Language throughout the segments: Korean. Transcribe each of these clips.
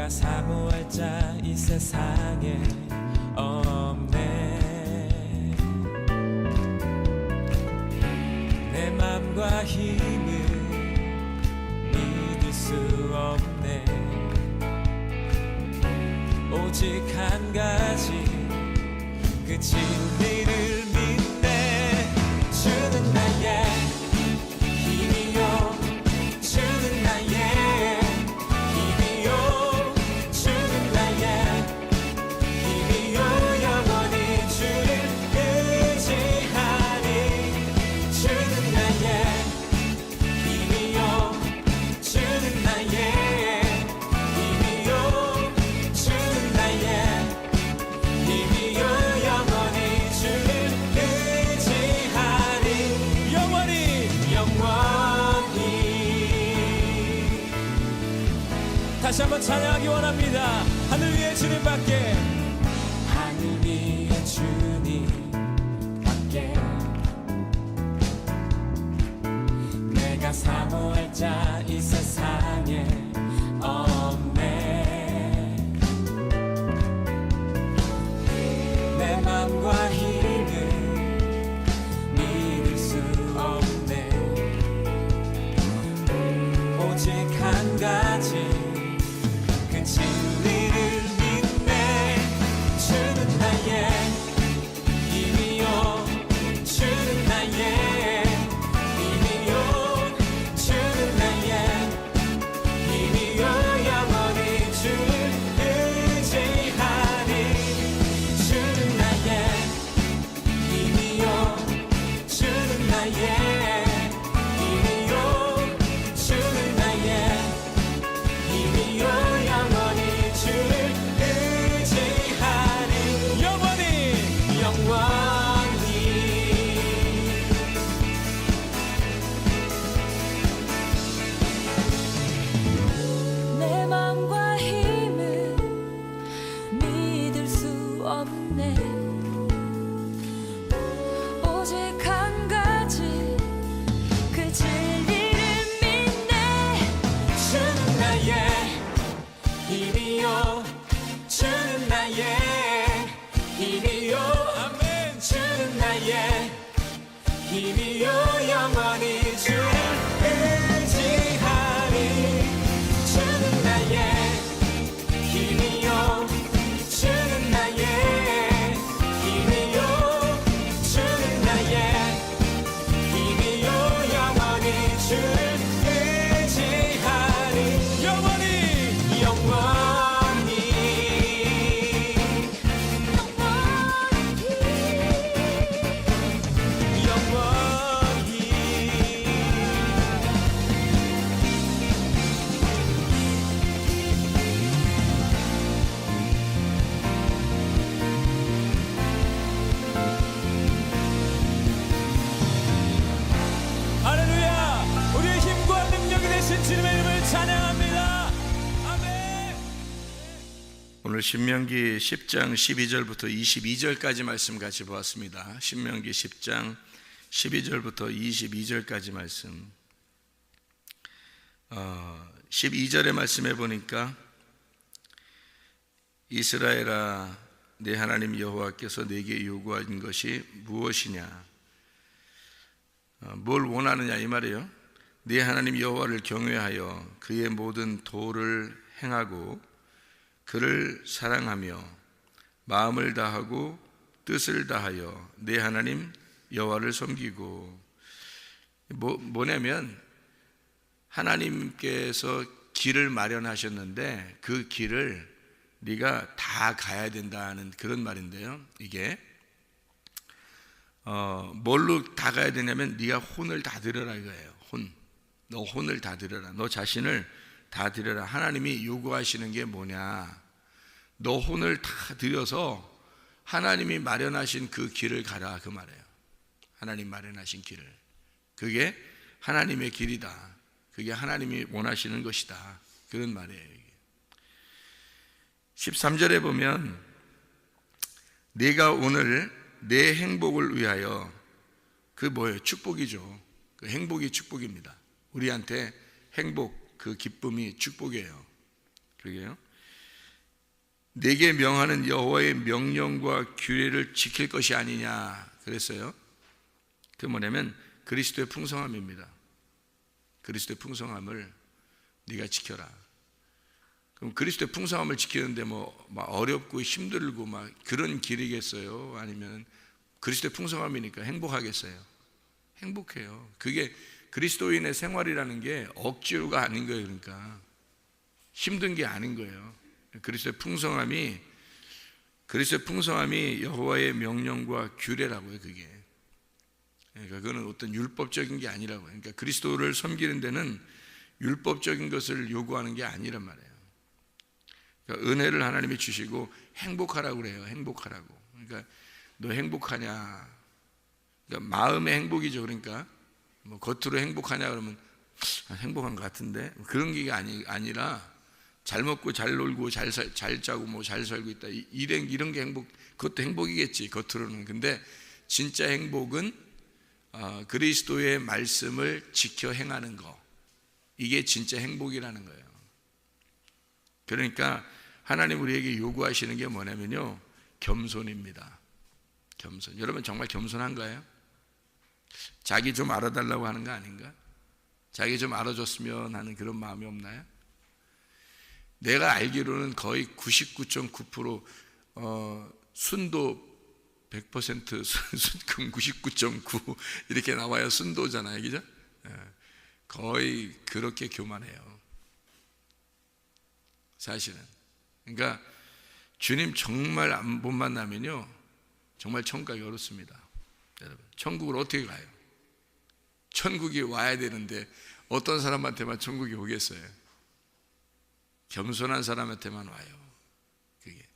내가 사모할 자 이 세상에 없네. 내 맘과 힘을 믿을 수 없네. 오직 한 가지 그 진리를 믿네. 주는 나의 힘이요, 주는 나의 힘이요, 주는 나의 힘이요. 영원히 주를 의지하니. 주는 나의 힘이요, 주는 나의 힘이요, 주는 나의 힘이요. 영원히 주를 의지하니. 영원히 다시 한번 찬양하기 원합니다. 하늘 위에 주님밖에, 하늘 위에 주님밖에 내가 사모할 자 이 세상에 없네. 내 맘과 힘을 믿을 수 없네. 오직 한 가지 그 진리를 믿네. 주는 나의 힘이요, 주는 나의 힘이요, 주는 나의 힘이요. 영원히 주를 의지하니. 주는 나의 힘이요, 주는 나의 힘이요, 주는 나의 힘이요. 영원히 주를 의지하니. 영원히 내 맘과 힘을 믿을 수 없네. 오직 한 가지 그 진리를 믿네. 주는 나의 힘이요, 주는 나의 힘이요. 아멘. 주는 나의 힘이요. 영원히 주를 의지하니. 주는 나의 힘이요, 주는 나의 힘이요, 주는 나의 힘이요. 영원히 주를 의지하니. 영원히 할렐루야. 우리의 힘과 능력이 되신 주님의 이름을 찬양합니다. 아멘. 오늘 신명기 10장 12절부터 22절까지 말씀 같이 보았습니다. 신명기 10장 12절부터 22절까지 말씀. 12절의 말씀에 보니까 이스라엘아, 내 하나님 여호와께서 내게 요구한 것이 무엇이냐, 뭘 원하느냐 이 말이에요. 네 하나님 여호와를 경외하여 그의 모든 도를 행하고 그를 사랑하며 마음을 다하고 뜻을 다하여 네 하나님 여호와를 섬기고. 뭐냐면 하나님께서 길을 마련하셨는데 그 길을 네가 다 가야 된다는 그런 말인데요. 이게 뭘로 다 가야 되냐면 네가 혼을 다 들여라 이거예요. 너 혼을 다 들여라. 너 자신을 다 들여라. 하나님이 요구하시는 게 뭐냐, 너 혼을 다 들여서 하나님이 마련하신 그 길을 가라 그 말이에요. 하나님 마련하신 길을. 그게 하나님의 길이다. 그게 하나님이 원하시는 것이다. 그런 말이에요. 13절에 보면 네가 오늘 내 행복을 위하여, 그 뭐예요? 축복이죠. 그 행복이 축복입니다. 우리한테 행복, 그 기쁨이 축복이에요. 그러게요. 내게 명하는 여호와의 명령과 규례를 지킬 것이 아니냐 그랬어요. 그 뭐냐면 그리스도의 풍성함입니다. 그리스도의 풍성함을 네가 지켜라. 그럼 그리스도의 풍성함을 지키는데 막 어렵고 힘들고 막 그런 길이겠어요? 아니면 그리스도의 풍성함이니까 행복하겠어요? 행복해요. 그게 그리스도인의 생활이라는 게 억지로가 아닌 거예요. 그러니까 힘든 게 아닌 거예요. 그리스도의 풍성함이 여호와의 명령과 규례라고요. 그게. 그러니까 그거는 어떤 율법적인 게 아니라고요. 그러니까 그리스도를 섬기는 데는 율법적인 것을 요구하는 게 아니란 말이에요. 그러니까 은혜를 하나님이 주시고 행복하라고 그래요. 행복하라고. 그러니까 너 행복하냐? 그러니까 마음의 행복이죠. 그러니까 뭐 겉으로 행복하냐 그러면 행복한 것 같은데 그런 게 아니라 잘 먹고 잘 놀고 잘 자고 뭐 잘 살고 있다 이런 게 행복, 그것도 행복이겠지 겉으로는. 근데 진짜 행복은 그리스도의 말씀을 지켜 행하는 거, 이게 진짜 행복이라는 거예요. 그러니까 하나님 우리에게 요구하시는 게 뭐냐면요, 겸손입니다. 겸손. 여러분 정말 겸손한가요? 자기 좀 알아달라고 하는 거 아닌가? 자기 좀 알아줬으면 하는 그런 마음이 없나요? 내가 알기로는 거의 99.9% 순도 100% 순금 99.9 이렇게 나와야 순도잖아요. 그죠? 거의 그렇게 교만해요. 사실은. 그러니까 주님 정말 못 만나면요 정말 천국 가기 어렵습니다. 여러분 천국을 어떻게 가요? 천국이 와야 되는데 어떤 사람한테만 천국이 오겠어요? 겸손한 사람한테만 와요. 그게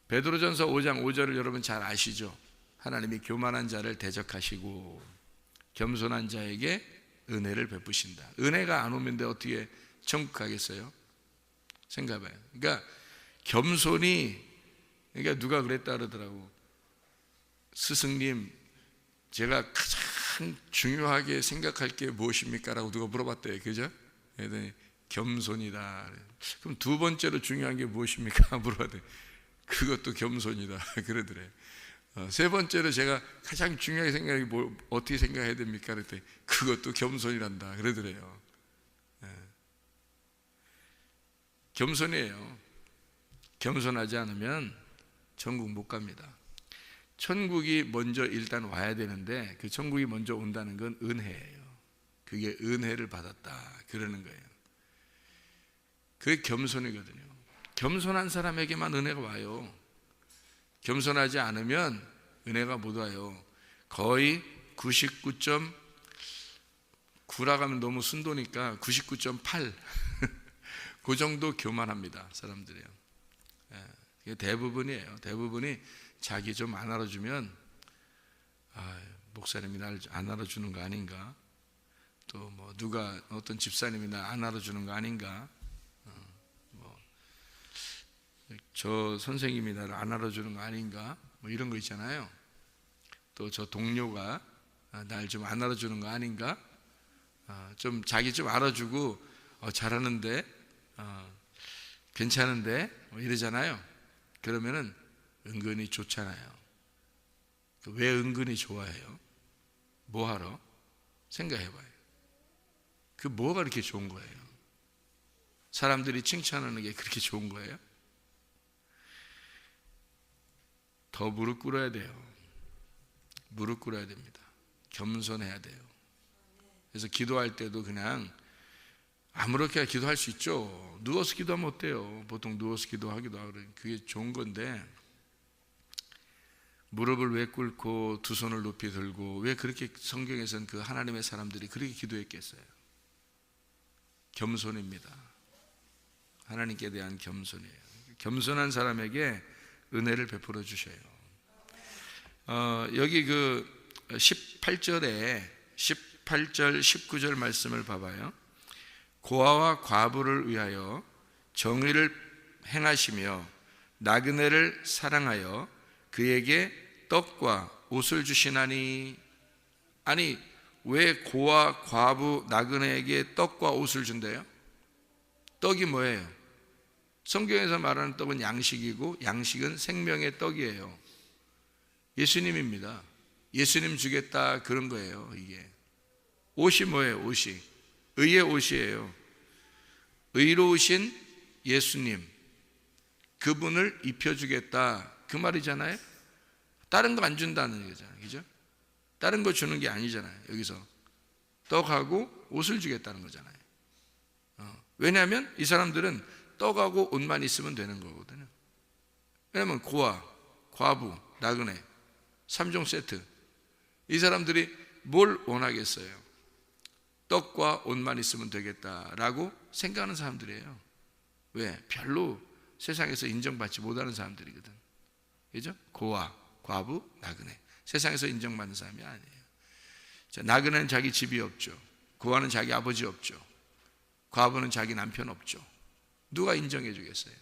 베드로전서 5장 5절을 여러분 잘 아시죠? 하나님이 교만한 자를 대적하시고 겸손한 자에게 은혜를 베푸신다. 은혜가 안 오면 어떻게 천국 가겠어요? 생각해봐요. 그러니까 겸손이, 그러니까 누가 그랬다 그러더라고. 스승님, 제가 가장 중요하게 생각할 게 무엇입니까? 라고 누가 물어봤대요. 그죠? 그랬더니 겸손이다. 그럼 두 번째로 중요한 게 무엇입니까? 물어봤더니 그것도 겸손이다. 그러더래요. 세 번째로 제가 가장 중요하게 생각하는 게 어떻게 생각해야 됩니까? 그랬더니 그것도 겸손이란다. 그러더래요. 겸손이에요. 겸손하지 않으면 천국 못 갑니다. 천국이 먼저 일단 와야 되는데 그 천국이 먼저 온다는 건 은혜예요. 그게 은혜를 받았다 그러는 거예요. 그게 겸손이거든요. 겸손한 사람에게만 은혜가 와요. 겸손하지 않으면 은혜가 못 와요. 거의 99.9라고 하면 너무 순도니까 99.8 그 정도 교만합니다. 사람들이요. 이게 대부분이에요. 대부분이 자기 좀 안 알아주면 목사님이 날 안 알아주는 거 아닌가, 또 뭐 누가 어떤 집사님이 날 안 알아주는 거 아닌가, 저 선생님이 나를 안 알아주는 거 아닌가, 뭐 이런 거 있잖아요. 또 저 동료가 날 좀 안 알아주는 거 아닌가, 좀 자기 좀 알아주고 잘하는데 괜찮은데 뭐 이러잖아요. 그러면은 은근히 좋잖아요. 왜 은근히 좋아해요? 뭐하러? 생각해봐요. 그 뭐가 그렇게 좋은 거예요? 사람들이 칭찬하는 게 그렇게 좋은 거예요? 더 무릎 꿇어야 돼요. 무릎 꿇어야 됩니다. 겸손해야 돼요. 그래서 기도할 때도 그냥 아무렇게나 기도할 수 있죠. 누워서 기도하면 어때요? 보통 누워서 기도하기도 하고 그게 좋은 건데 무릎을 왜 꿇고 두 손을 높이 들고 왜 그렇게 성경에서는 그 하나님의 사람들이 그렇게 기도했겠어요? 겸손입니다. 하나님께 대한 겸손이에요. 겸손한 사람에게 은혜를 베풀어 주셔요. 여기 그 18절 19절 말씀을 봐봐요. 고아와 과부를 위하여 정의를 행하시며 나그네를 사랑하여 그에게 떡과 옷을 주시나니. 아니 왜 고아 과부 나그네에게 떡과 옷을 준대요? 떡이 뭐예요? 성경에서 말하는 떡은 양식이고 양식은 생명의 떡이에요. 예수님입니다. 예수님 주겠다 그런 거예요. 이게 옷이 뭐예요? 옷이 의의 옷이에요. 의로우신 예수님, 그분을 입혀주겠다 그 말이잖아요. 다른 거 안 준다는 거잖아요. 그죠? 다른 거 주는 게 아니잖아요. 여기서 떡하고 옷을 주겠다는 거잖아요. 왜냐하면 이 사람들은 떡하고 옷만 있으면 되는 거거든요. 왜냐하면 고아, 과부, 나그네 3종 세트, 이 사람들이 뭘 원하겠어요? 떡과 옷만 있으면 되겠다라고 생각하는 사람들이에요. 왜? 별로 세상에서 인정받지 못하는 사람들이거든. 그죠? 고아, 과부, 나그네, 세상에서 인정받는 사람이 아니에요. 자, 나그네는 자기 집이 없죠. 고아는 자기 아버지 없죠. 과부는 자기 남편 없죠. 누가 인정해 주겠어요?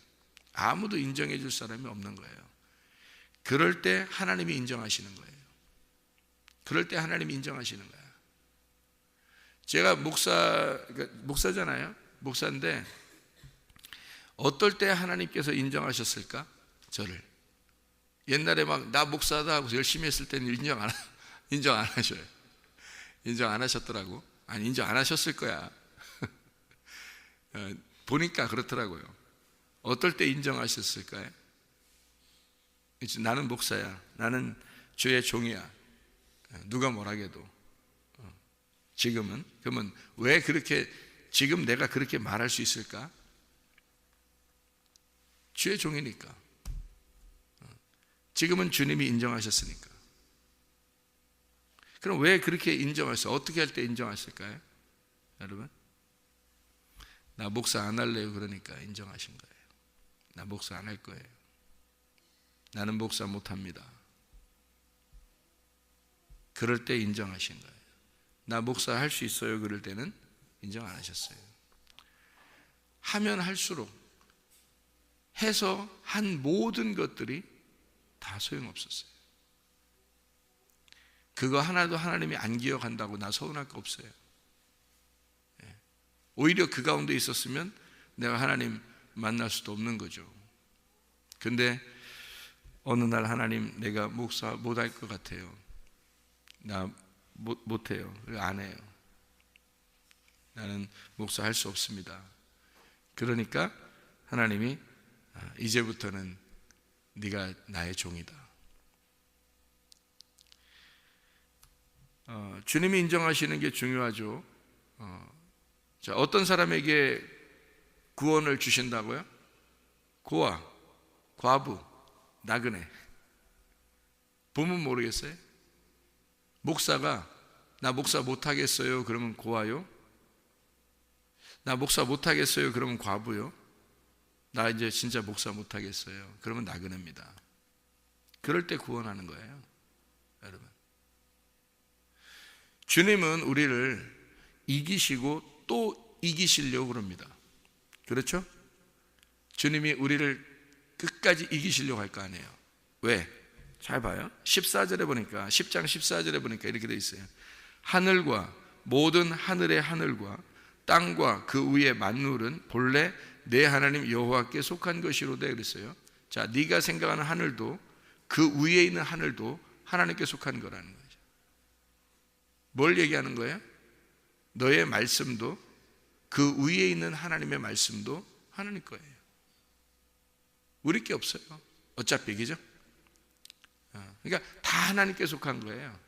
아무도 인정해 줄 사람이 없는 거예요. 그럴 때 하나님이 인정하시는 거예요. 그럴 때 하나님이 인정하시는 거예요. 제가 목사잖아요. 목사인데 어떨 때 하나님께서 인정하셨을까? 저를. 옛날에 막 나 목사다 하고 열심히 했을 때는 인정 안 하셔요. 인정 안 하셨더라고. 아니, 인정 안 하셨을 거야. 보니까 그렇더라고요. 어떨 때 인정하셨을까요? 나는 목사야. 나는 주의 종이야. 누가 뭐라해도. 지금은. 그러면 왜 그렇게 지금 내가 그렇게 말할 수 있을까? 주의 종이니까. 지금은 주님이 인정하셨으니까. 그럼 왜 그렇게 인정하셨어요? 어떻게 할 때 인정하실까요? 여러분, 나 목사 안 할래요 그러니까 인정하신 거예요. 나 목사 안 할 거예요. 나는 목사 못 합니다. 그럴 때 인정하신 거예요. 나 목사 할 수 있어요 그럴 때는 인정 안 하셨어요. 하면 할수록 해서 한 모든 것들이 다 소용없었어요. 그거 하나도 하나님이 안 기억한다고 나 서운할 거 없어요. 오히려 그 가운데 있었으면 내가 하나님 만날 수도 없는 거죠. 근데 어느 날 하나님, 내가 목사 못할 것 같아요. 나 못해요. 안 해요. 나는 목사 할 수 없습니다. 그러니까 하나님이 이제부터는 네가 나의 종이다. 주님이 인정하시는 게 중요하죠. 자, 어떤 사람에게 구원을 주신다고요? 고아, 과부, 나그네. 보면 모르겠어요? 목사가 나 목사 못하겠어요 그러면 고아요? 나 목사 못하겠어요 그러면 과부요? 나 이제 진짜 목사 못하겠어요 그러면 나그네입니다. 그럴 때 구원하는 거예요. 여러분, 주님은 우리를 이기시고 또 이기시려고 그럽니다. 그렇죠? 주님이 우리를 끝까지 이기시려고 할 거 아니에요. 왜? 잘 봐요. 14절에 보니까, 10장 14절에 보니까 이렇게 돼 있어요. 하늘과 모든 하늘의 하늘과 땅과 그 위의 만물은 본래 내 하나님 여호와께 속한 것이로되 그랬어요. 자, 네가 생각하는 하늘도 그 위에 있는 하늘도 하나님께 속한 거라는 거죠. 뭘 얘기하는 거예요? 너의 말씀도 그 위에 있는 하나님의 말씀도 하나님 거예요. 우리 게 없어요. 어차피, 그죠? 그러니까 다 하나님께 속한 거예요.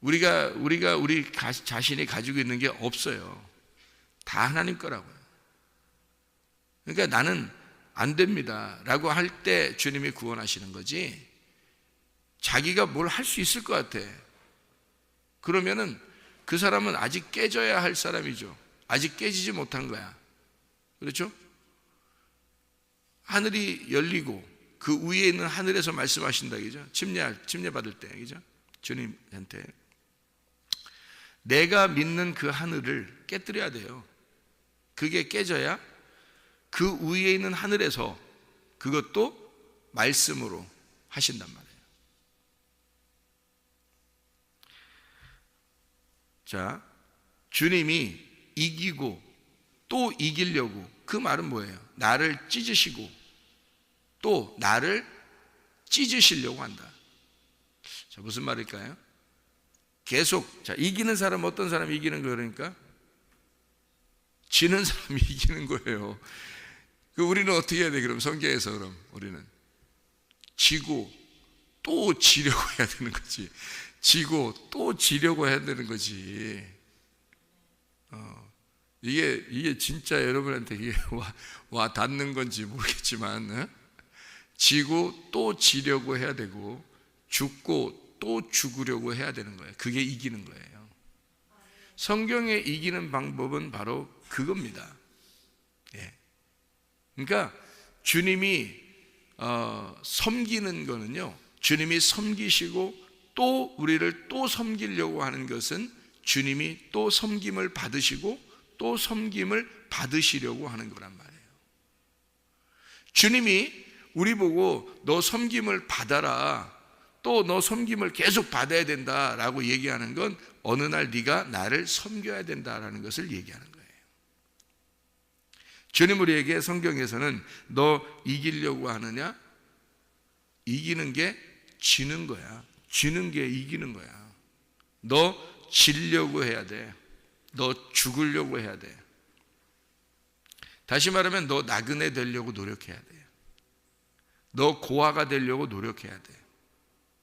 우리가 우리 자신이 가지고 있는 게 없어요. 다 하나님 거라고요. 그러니까 나는 안 됩니다 라고 할 때 주님이 구원하시는 거지, 자기가 뭘 할 수 있을 것 같아 그러면은 그 사람은 아직 깨져야 할 사람이죠. 아직 깨지지 못한 거야. 그렇죠? 하늘이 열리고 그 위에 있는 하늘에서 말씀하신다, 그죠? 침례 받을 때, 그죠? 주님한테 내가 믿는 그 하늘을 깨뜨려야 돼요. 그게 깨져야 그 위에 있는 하늘에서 그것도 말씀으로 하신단 말이에요. 자, 주님이 이기고 또 이기려고 그 말은 뭐예요? 나를 찢으시고 또 나를 찢으시려고 한다. 자, 무슨 말일까요? 계속, 자, 이기는 사람, 어떤 사람이 이기는 거예요? 그러니까 지는 사람이 이기는 거예요. 그 우리는 어떻게 해야 돼? 그럼 성경에서 그럼 우리는 지고 또 지려고 해야 되는 거지. 지고 또 지려고 해야 되는 거지. 이게 진짜 여러분한테 이게 와 닿는 건지 모르겠지만, 지고 또 지려고 해야 되고 죽고 또 죽으려고 해야 되는 거예요. 그게 이기는 거예요. 성경에 이기는 방법은 바로 그겁니다. 예. 그러니까 주님이 섬기는 거는요, 주님이 섬기시고 또 우리를 또 섬기려고 하는 것은 주님이 또 섬김을 받으시고 또 섬김을 받으시려고 하는 거란 말이에요. 주님이 우리 보고 너 섬김을 받아라, 또 너 섬김을 계속 받아야 된다라고 얘기하는 건 어느 날 네가 나를 섬겨야 된다라는 것을 얘기하는 거예요. 주님 우리에게 성경에서는 너 이기려고 하느냐? 이기는 게 지는 거야. 지는 게 이기는 거야. 너 지려고 해야 돼. 너 죽으려고 해야 돼. 다시 말하면 너 나그네 되려고 노력해야 돼. 너 고아가 되려고 노력해야 돼.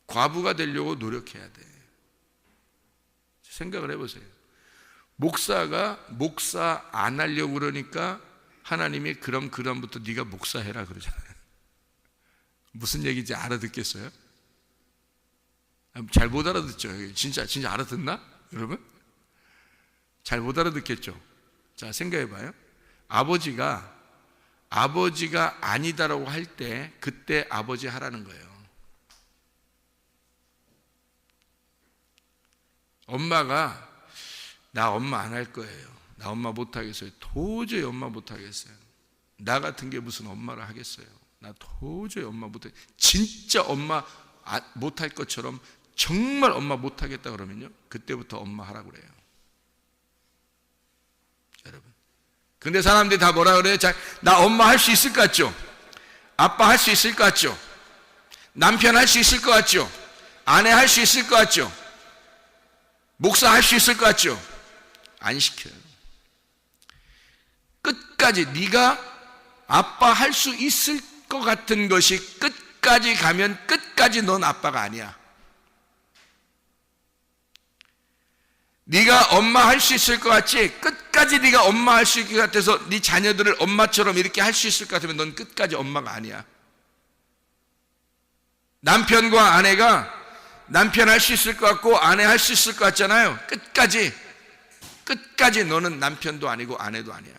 과부가 되려고 노력해야 돼. 생각을 해보세요. 목사가 목사 안 하려고 그러니까 하나님이 그럼 그다음부터 네가 목사해라 그러잖아요. 무슨 얘기인지 알아듣겠어요? 잘 못 알아듣죠. 진짜 알아듣나? 여러분? 잘 못 알아듣겠죠. 자, 생각해봐요. 아버지가 아니다라고 할 때 그때 아버지 하라는 거예요. 엄마가 나 엄마 안 할 거예요. 나 엄마 못 하겠어요. 도저히 엄마 못 하겠어요. 나 같은 게 무슨 엄마를 하겠어요. 나 도저히 엄마 못 해. 진짜 엄마 못 할 것처럼 정말 엄마 못 하겠다 그러면요, 그때부터 엄마 하라고 그래요. 여러분. 근데 사람들이 다 뭐라 그래요? 자, 나 엄마 할 수 있을 것 같죠? 아빠 할 수 있을 것 같죠? 남편 할 수 있을 것 같죠? 아내 할 수 있을 것 같죠? 목사 할 수 있을 것 같죠? 안 시켜요. 끝까지 네가 아빠 할 수 있을 것 같은 것이 끝까지 가면 끝까지 넌 아빠가 아니야. 네가 엄마 할 수 있을 것 같지? 끝까지 네가 엄마 할 수 있을 것 같아서 네 자녀들을 엄마처럼 이렇게 할 수 있을 것 같으면 넌 끝까지 엄마가 아니야. 남편과 아내가 남편 할 수 있을 것 같고 아내 할 수 있을 것 같잖아요. 끝까지 너는 남편도 아니고 아내도 아니야.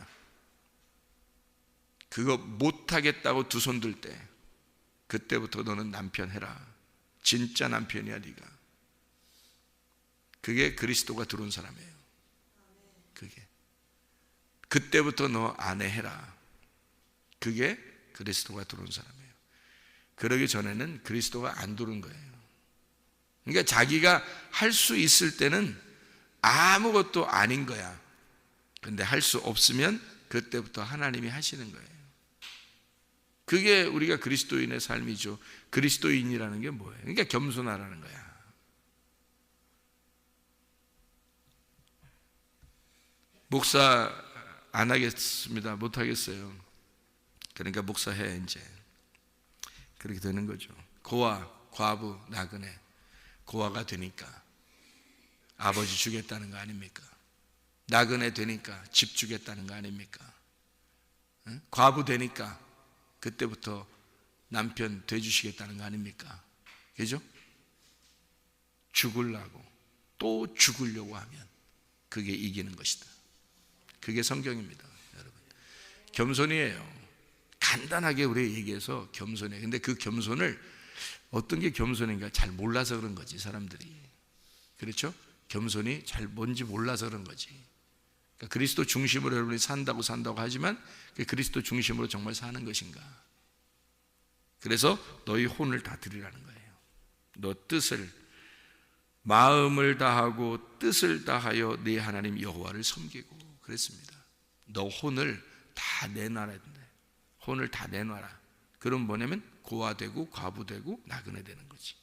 그거 못하겠다고 두 손 들 때 그때부터 너는 남편 해라. 진짜 남편이야 네가. 그게 그리스도가 들어온 사람이에요. 그게 그때부터 너 아내 해라. 그게 그리스도가 들어온 사람이에요. 그러기 전에는 그리스도가 안 들어온 거예요. 그러니까 자기가 할 수 있을 때는 아무것도 아닌 거야. 근데 할 수 없으면 그때부터 하나님이 하시는 거예요. 그게 우리가 그리스도인의 삶이죠. 그리스도인이라는 게 뭐예요? 그러니까 겸손하라는 거야. 목사 안 하겠습니다. 못 하겠어요. 그러니까 목사해 이제. 그렇게 되는 거죠. 고아, 과부, 나그네. 고아가 되니까 아버지 주겠다는 거 아닙니까? 나그네 되니까 집 주겠다는 거 아닙니까? 응? 과부 되니까 그때부터 남편 돼주시겠다는 거 아닙니까? 그죠? 죽으려고 또 죽으려고 하면 그게 이기는 것이다. 그게 성경입니다, 여러분. 겸손이에요. 간단하게 우리 얘기해서 겸손이에요. 근데 그 겸손을 어떤 게 겸손인가 잘 몰라서 그런 거지, 사람들이. 그렇죠? 겸손이 잘 뭔지 몰라서 그런 거지. 그러니까 그리스도 중심으로 여러분이 산다고 하지만 그 그리스도 중심으로 정말 사는 것인가? 그래서 너희 혼을 다 드리라는 거예요. 너 뜻을, 마음을 다하고 뜻을 다하여 네 하나님 여호와를 섬기고 그랬습니다. 너 혼을 다 내놔야 된다. 혼을 다 내놔라. 그럼 뭐냐면 고아되고 과부되고 나그네 되는 거지.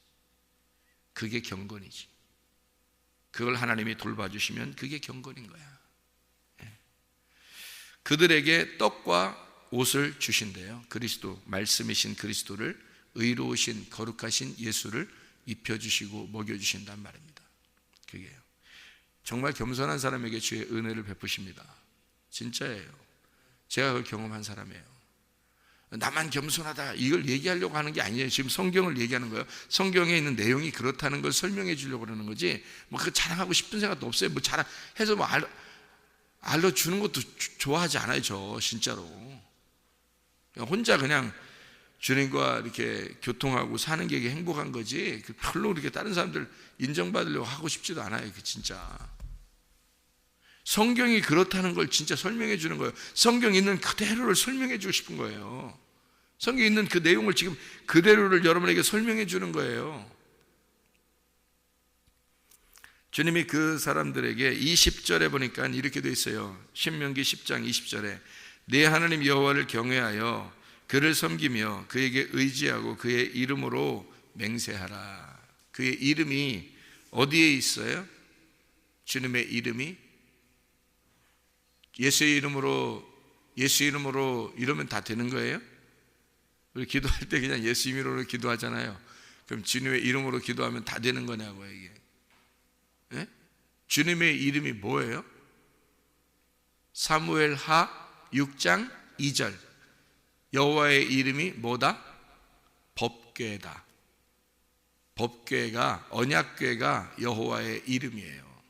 그게 경건이지. 그걸 하나님이 돌봐주시면 그게 경건인 거야. 그들에게 떡과 옷을 주신대요. 그리스도, 말씀이신 그리스도를, 의로우신 거룩하신 예수를 입혀주시고 먹여주신단 말입니다. 그게요. 정말 겸손한 사람에게 주의 은혜를 베푸십니다. 진짜예요. 제가 그걸 경험한 사람이에요. 나만 겸손하다 이걸 얘기하려고 하는 게 아니에요. 지금 성경을 얘기하는 거예요. 성경에 있는 내용이 그렇다는 걸 설명해 주려고 그러는 거지, 뭐 그 자랑하고 싶은 생각도 없어요. 뭐 자랑해서 뭐 알려주는 것도 좋아하지 않아요. 저 진짜로 혼자 그냥 주님과 이렇게 교통하고 사는 게 행복한 거지, 별로 이렇게 다른 사람들 인정받으려고 하고 싶지도 않아요. 진짜 성경이 그렇다는 걸 진짜 설명해 주는 거예요. 성경 있는 그대로를 설명해 주고 싶은 거예요. 성경에 있는 그 내용을 지금 그대로를 여러분에게 설명해 주는 거예요. 주님이 그 사람들에게 20절에 보니까 이렇게 돼 있어요. 신명기 10장 20절에 네 하나님 여호와를 경외하여 그를 섬기며 그에게 의지하고 그의 이름으로 맹세하라. 그의 이름이 어디에 있어요? 주님의 이름이 예수의 이름으로 이러면 다 되는 거예요? 우리 기도할 때 그냥 예수 이름으로 기도하잖아요. 그럼 주님의 이름으로 기도하면 다 되는 거냐고요, 이게. 네? 주님의 이름이 뭐예요? 사무엘하 6장 2절 여호와의 이름이 뭐다? 법궤다. 법궤가, 언약궤가 여호와의 이름이에요.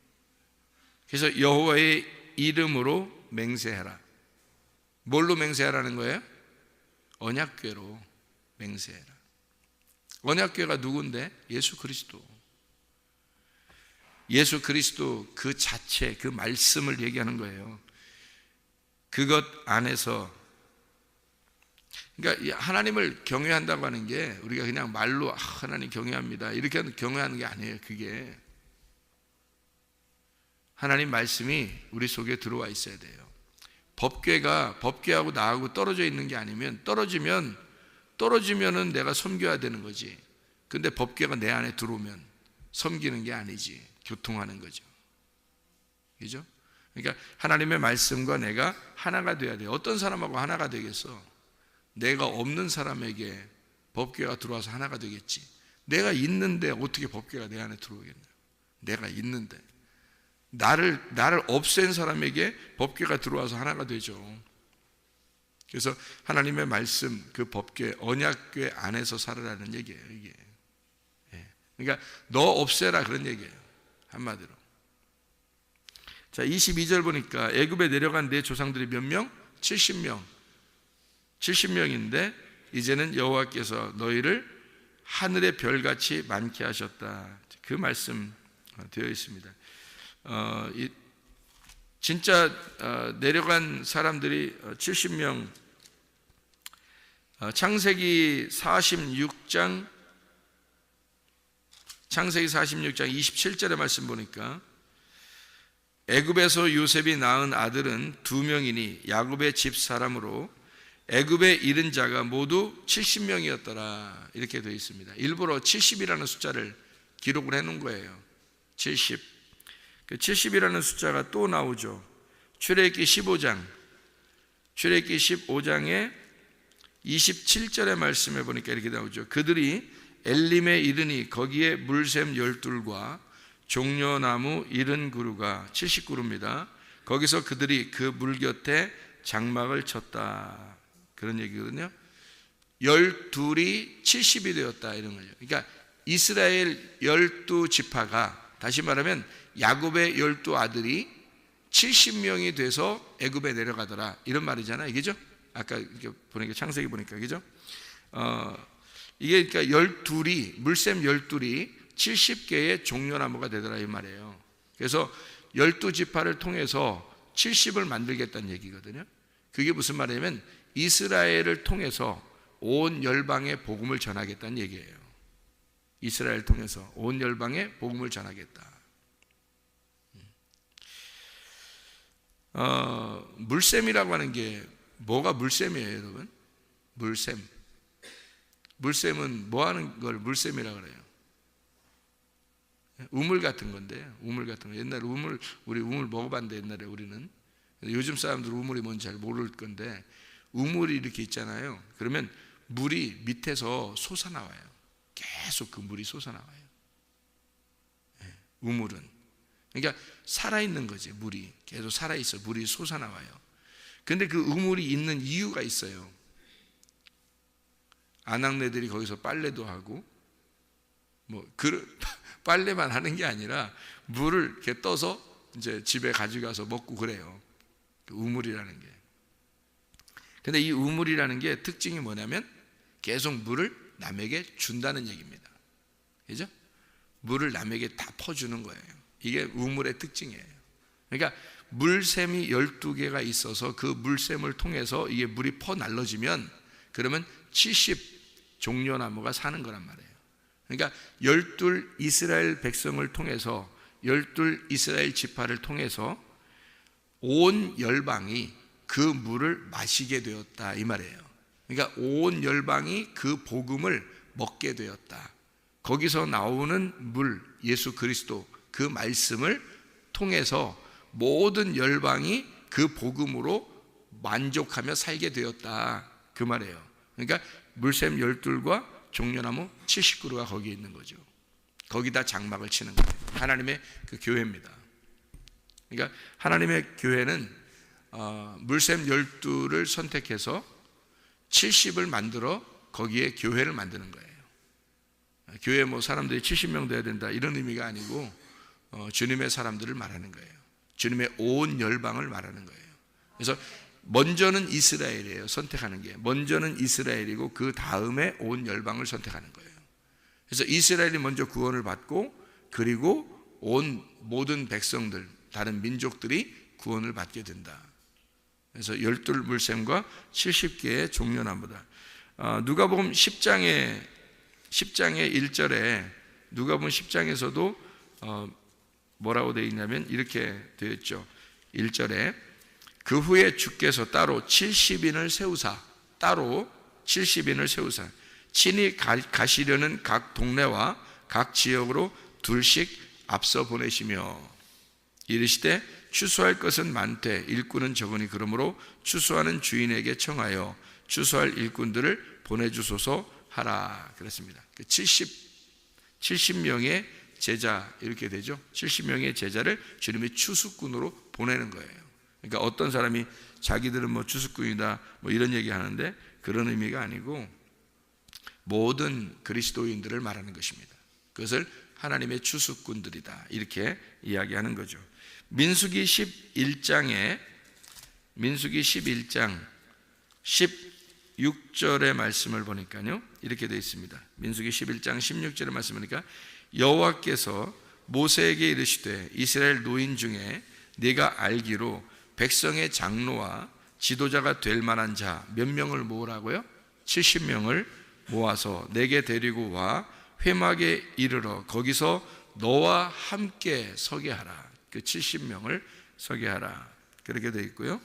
그래서 여호와의 이름으로 맹세해라. 뭘로 맹세하라는 거예요? 언약궤로 맹세해라. 언약궤가 누군데? 예수 그리스도. 예수 그리스도 그 자체, 그 말씀을 얘기하는 거예요. 그것 안에서, 그러니까 하나님을 경외한다고 하는 게 우리가 그냥 말로 하나님 경외합니다 이렇게 경외하는 게 아니에요. 그게 하나님 말씀이 우리 속에 들어와 있어야 돼요. 법궤하고 나하고 떨어져 있는 게 아니면, 떨어지면은 내가 섬겨야 되는 거지. 근데 법궤가 내 안에 들어오면 섬기는 게 아니지, 교통하는 거죠. 그죠? 그러니까 하나님의 말씀과 내가 하나가 돼야 돼요. 어떤 사람하고 하나가 되겠어? 내가 없는 사람에게 법궤가 들어와서 하나가 되겠지. 내가 있는데 어떻게 법궤가 내 안에 들어오겠냐? 내가 있는데 나를 없앤 사람에게 법궤가 들어와서 하나가 되죠. 그래서 하나님의 말씀, 그 법궤, 언약궤 안에서 살아라는 얘기예요, 이게. 그러니까 너 없애라 그런 얘기예요, 한마디로. 자, 22절 보니까 애굽에 내려간 내 조상들이 몇 명? 70명. 70명인데 이제는 여호와께서 너희를 하늘의 별같이 많게 하셨다. 그 말씀 되어 있습니다. 진짜 내려간 사람들이 70명. 창세기 46장 27절의 말씀 보니까 애굽에서 요셉이 낳은 아들은 2명이니 야곱의 집 사람으로 애굽에 이른 자가 모두 70명이었더라. 이렇게 되어 있습니다. 일부러 70이라는 숫자를 기록을 해놓은 거예요. 70. 그 70이라는 숫자가 또 나오죠. 출애굽기 15장에 27절의 말씀에 보니까 이렇게 나오죠. 그들이 엘림에 이르니 거기에 물샘 12과 종려나무 70그루가 70그루입니다. 거기서 그들이 그 물 곁에 장막을 쳤다. 그런 얘기거든요. 12이 70이 되었다, 이런 거죠. 그러니까 이스라엘 12지파가, 다시 말하면 야곱의 12아들이 70명이 돼서 애굽에 내려가더라, 이런 말이잖아요. 그죠? 아까 이렇게 보니까 창세기 보니까, 그죠? 이게 그러니까 12이, 물샘 12이 70개의 종려나무가 되더라, 이 말이에요. 그래서 12지파를 통해서 70을 만들겠다는 얘기거든요. 그게 무슨 말이냐면 이스라엘을 통해서 온 열방에 복음을 전하겠다는 얘기예요. 이스라엘을 통해서 온 열방에 복음을 전하겠다. 물샘이라고 하는 게 뭐가 물샘이에요, 여러분? 물샘. 물샘은 뭐 하는 걸 물샘이라고 그래요? 우물 같은 건데, 우물 같은 거. 옛날에 우리 우물 먹어봤는데, 옛날에 우리는. 요즘 사람들은 우물이 뭔지 잘 모를 건데, 우물이 이렇게 있잖아요. 그러면 물이 밑에서 솟아나와요. 계속 그 물이 솟아나와요. 우물은. 그러니까 살아있는 거지, 물이. 계속 살아있어. 물이 솟아나와요. 근데 그 우물이 있는 이유가 있어요. 아낙네들이 거기서 빨래도 하고, 빨래만 하는 게 아니라 물을 이렇게 떠서 이제 집에 가져가서 먹고 그래요. 그 우물이라는 게. 근데 이 우물이라는 게 특징이 뭐냐면 계속 물을 남에게 준다는 얘기입니다. 그죠? 물을 남에게 다 퍼주는 거예요. 이게 우물의 특징이에요. 그러니까 물샘이 12개가 있어서 그 물샘을 통해서 이게 물이 퍼날러지면 그러면 70 종려나무가 사는 거란 말이에요. 그러니까 12 이스라엘 백성을 통해서 12 이스라엘 지파를 통해서 온 열방이 그 물을 마시게 되었다 이 말이에요. 그러니까 온 열방이 그 복음을 먹게 되었다. 거기서 나오는 물, 예수 그리스도 그 말씀을 통해서 모든 열방이 그 복음으로 만족하며 살게 되었다 그 말이에요. 그러니까 물샘 12과 종려나무 70그루가 거기에 있는 거죠. 거기다 장막을 치는 거예요. 하나님의 그 교회입니다. 그러니까 하나님의 교회는 물샘 12를 선택해서 70을 만들어 거기에 교회를 만드는 거예요. 교회 사람들이 70명 돼야 된다 이런 의미가 아니고 주님의 사람들을 말하는 거예요. 주님의 온 열방을 말하는 거예요. 그래서 먼저는 이스라엘이에요. 선택하는 게 먼저는 이스라엘이고 그 다음에 온 열방을 선택하는 거예요. 그래서 이스라엘이 먼저 구원을 받고 그리고 온 모든 백성들 다른 민족들이 구원을 받게 된다. 그래서 12 물샘과 70개의 종려나무다. 누가복음 10장의 1절에 누가복음 10장에서도 뭐라고 되어 있냐면 이렇게 되어 있죠. 1절에 그 후에 주께서 따로 70인을 세우사 친히 가시려는 각 동네와 각 지역으로 둘씩 앞서 보내시며 이르시되 추수할 것은 많되 일꾼은 적으니 그러므로 추수하는 주인에게 청하여 추수할 일꾼들을 보내주소서 하라 그랬습니다. 70명의 제자 이렇게 되죠. 70명의 제자를 주님이 추수꾼으로 보내는 거예요. 그러니까 어떤 사람이 자기들은 추수꾼이다 이런 얘기 하는데 그런 의미가 아니고 모든 그리스도인들을 말하는 것입니다. 그것을 하나님의 추수꾼들이다 이렇게 이야기하는 거죠. 민수기 11장 16절의 말씀을 보니까요 이렇게 되어 있습니다. 민수기 11장 16절의 말씀을 보니까 여호와께서 모세에게 이르시되 이스라엘 노인 중에 네가 알기로 백성의 장로와 지도자가 될 만한 자 몇 명을 모으라고요? 70명을 모아서 내게 데리고 와 회막에 이르러 거기서 너와 함께 서게 하라. 그 70명을 서게 하라. 그렇게 되어 있고요.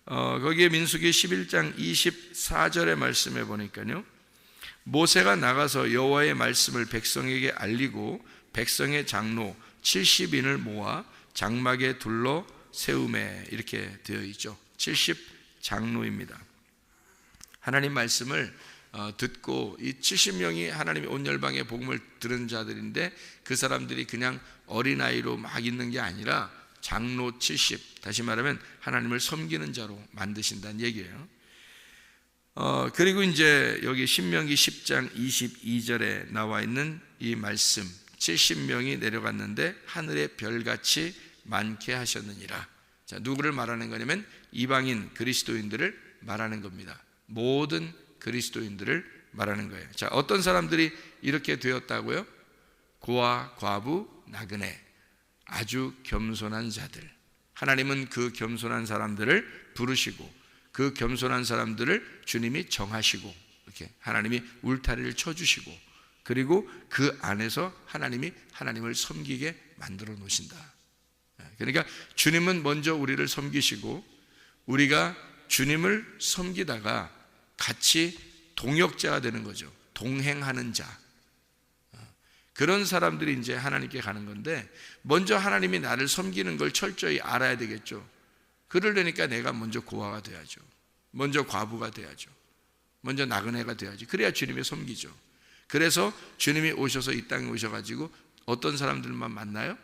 거기에 민수기 11장 24절의 말씀에 보니까요. 모세가 나가서 여호와의 말씀을 백성에게 알리고 백성의 장로 70인을 모아 장막에 둘러 세우매 이렇게 되어 있죠. 70 장로입니다. 하나님 말씀을 듣고 이 70명이 하나님의 온 열방의 복음을 들은 자들인데 그 사람들이 그냥 어린아이로 막 있는 게 아니라 장로 70 다시 말하면 하나님을 섬기는 자로 만드신다는 얘기예요. 그리고 이제 여기 신명기 10장 22절에 나와 있는 이 말씀 70명이 내려갔는데 하늘의 별같이 많게 하셨느니라. 자, 누구를 말하는 거냐면 이방인 그리스도인들을 말하는 겁니다. 모든 그리스도인들을 말하는 거예요. 자, 어떤 사람들이 이렇게 되었다고요? 고아, 과부, 나그네, 아주 겸손한 자들. 하나님은 그 겸손한 사람들을 부르시고 그 겸손한 사람들을 주님이 정하시고 이렇게 하나님이 울타리를 쳐주시고 그리고 그 안에서 하나님이 하나님을 섬기게 만들어 놓으신다. 그러니까 주님은 먼저 우리를 섬기시고 우리가 주님을 섬기다가 같이 동역자가 되는 거죠. 동행하는 자. 그런 사람들이 이제 하나님께 가는 건데, 먼저 하나님이 나를 섬기는 걸 철저히 알아야 되겠죠. 그러려니까 내가 먼저 고아가 돼야죠. 먼저 과부가 돼야죠. 먼저 나그네가 돼야지. 그래야 주님이 섬기죠. 그래서 주님이 오셔서 이 땅에 오셔가지고 어떤 사람들만 만나요?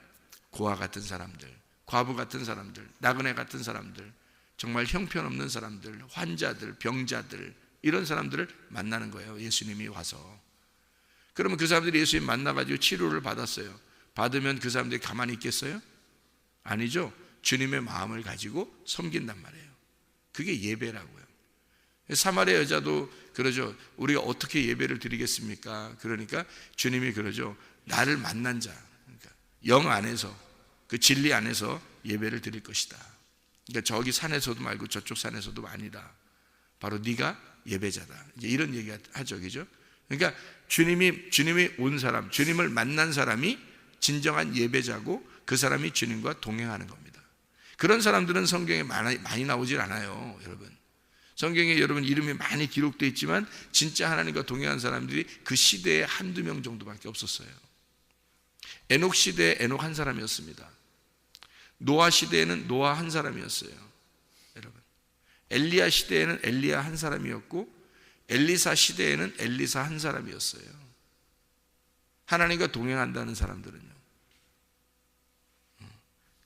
고아 같은 사람들, 과부 같은 사람들, 나그네 같은 사람들, 정말 형편없는 사람들, 환자들, 병자들, 이런 사람들을 만나는 거예요. 예수님이 와서. 그러면 그 사람들이 예수님 만나가지고 치료를 받았어요. 받으면 그 사람들이 가만히 있겠어요? 아니죠. 주님의 마음을 가지고 섬긴단 말이에요. 그게 예배라고요. 사마리아 여자도 그러죠. 우리가 어떻게 예배를 드리겠습니까? 그러니까 주님이 그러죠. 나를 만난 자, 그러니까 영 안에서, 그 진리 안에서 예배를 드릴 것이다. 그러니까 저기 산에서도 말고 저쪽 산에서도 아니다. 바로 네가 예배자다. 이제 이런 얘기가 하죠, 그죠? 그러니까 주님이 온 사람, 주님을 만난 사람이 진정한 예배자고, 그 사람이 주님과 동행하는 겁니다. 그런 사람들은 성경에 많이 나오질 않아요, 여러분. 성경에 여러분 이름이 많이 기록되어 있지만 진짜 하나님과 동행한 사람들이 그 시대에 한두 명 정도밖에 없었어요. 에녹 시대에 에녹 한 사람이었습니다. 노아 시대에는 노아 한 사람이었어요, 여러분. 엘리야 시대에는 엘리야 한 사람이었고, 엘리사 시대에는 엘리사 한 사람이었어요. 하나님과 동행한다는 사람들은요,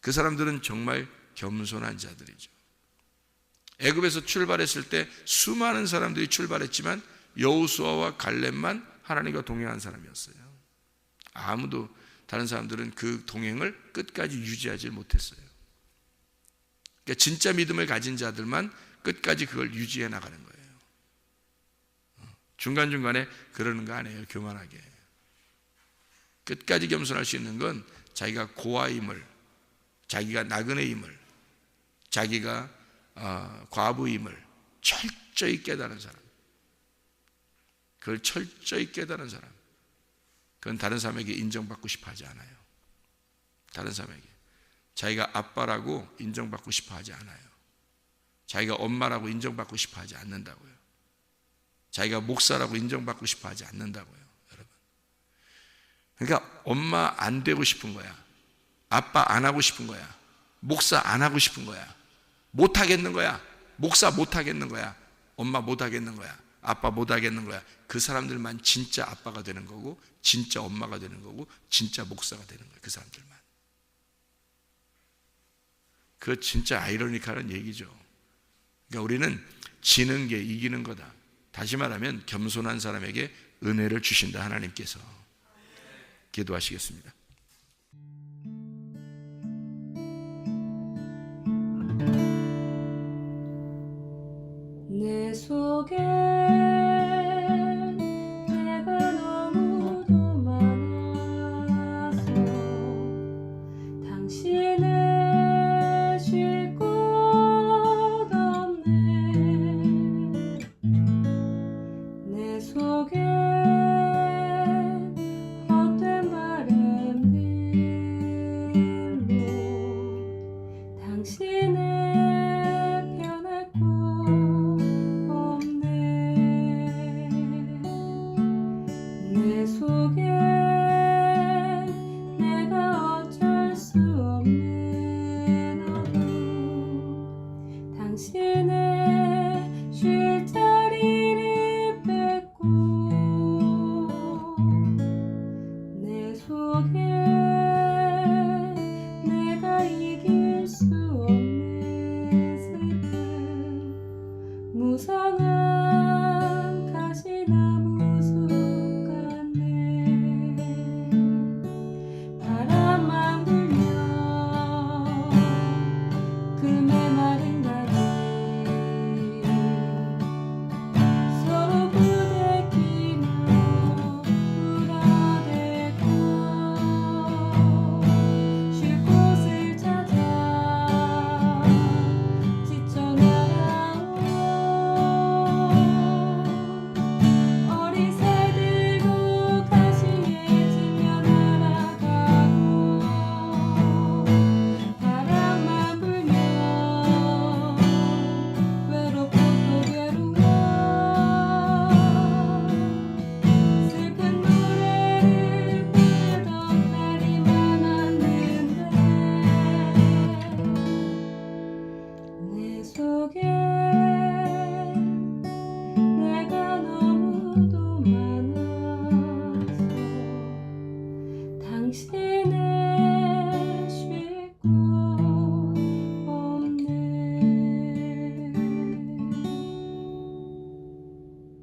그 사람들은 정말 겸손한 자들이죠. 애굽에서 출발했을 때 수많은 사람들이 출발했지만 여호수아와 갈렙만 하나님과 동행한 사람이었어요. 아무도 다른 사람들은 그 동행을 끝까지 유지하지 못했어요. 그러니까 진짜 믿음을 가진 자들만 끝까지 그걸 유지해 나가는 거예요. 중간중간에 그러는 거 아니에요, 교만하게. 끝까지 겸손할 수 있는 건 자기가 고아임을, 자기가 나그네임을, 자기가 과부임을 철저히 깨달은 사람, 그걸 철저히 깨달은 사람, 그건 다른 사람에게 인정받고 싶어 하지 않아요. 다른 사람에게 자기가 아빠라고 인정받고 싶어 하지 않아요. 자기가 엄마라고 인정받고 싶어 하지 않는다고요. 자기가 목사라고 인정받고 싶어 하지 않는다고요, 여러분. 그러니까 엄마 안 되고 싶은 거야, 아빠 안 하고 싶은 거야, 목사 안 하고 싶은 거야, 못 하겠는 거야, 목사 못 하겠는 거야, 엄마 못 하겠는 거야, 아빠 못 하겠는 거야. 그 사람들만 진짜 아빠가 되는 거고, 진짜 엄마가 되는 거고, 진짜 목사가 되는 거야, 그 사람들만. 그거 진짜 아이러니컬한 얘기죠. 그러니까 우리는 지는 게 이기는 거다. 다시 말하면 겸손한 사람에게 은혜를 주신다, 하나님께서. 기도하시겠습니다. 내 속에 내가 너무도 많아서 당신을 쉴 곳 없네. 내 속에 헛된 바람들로 당신을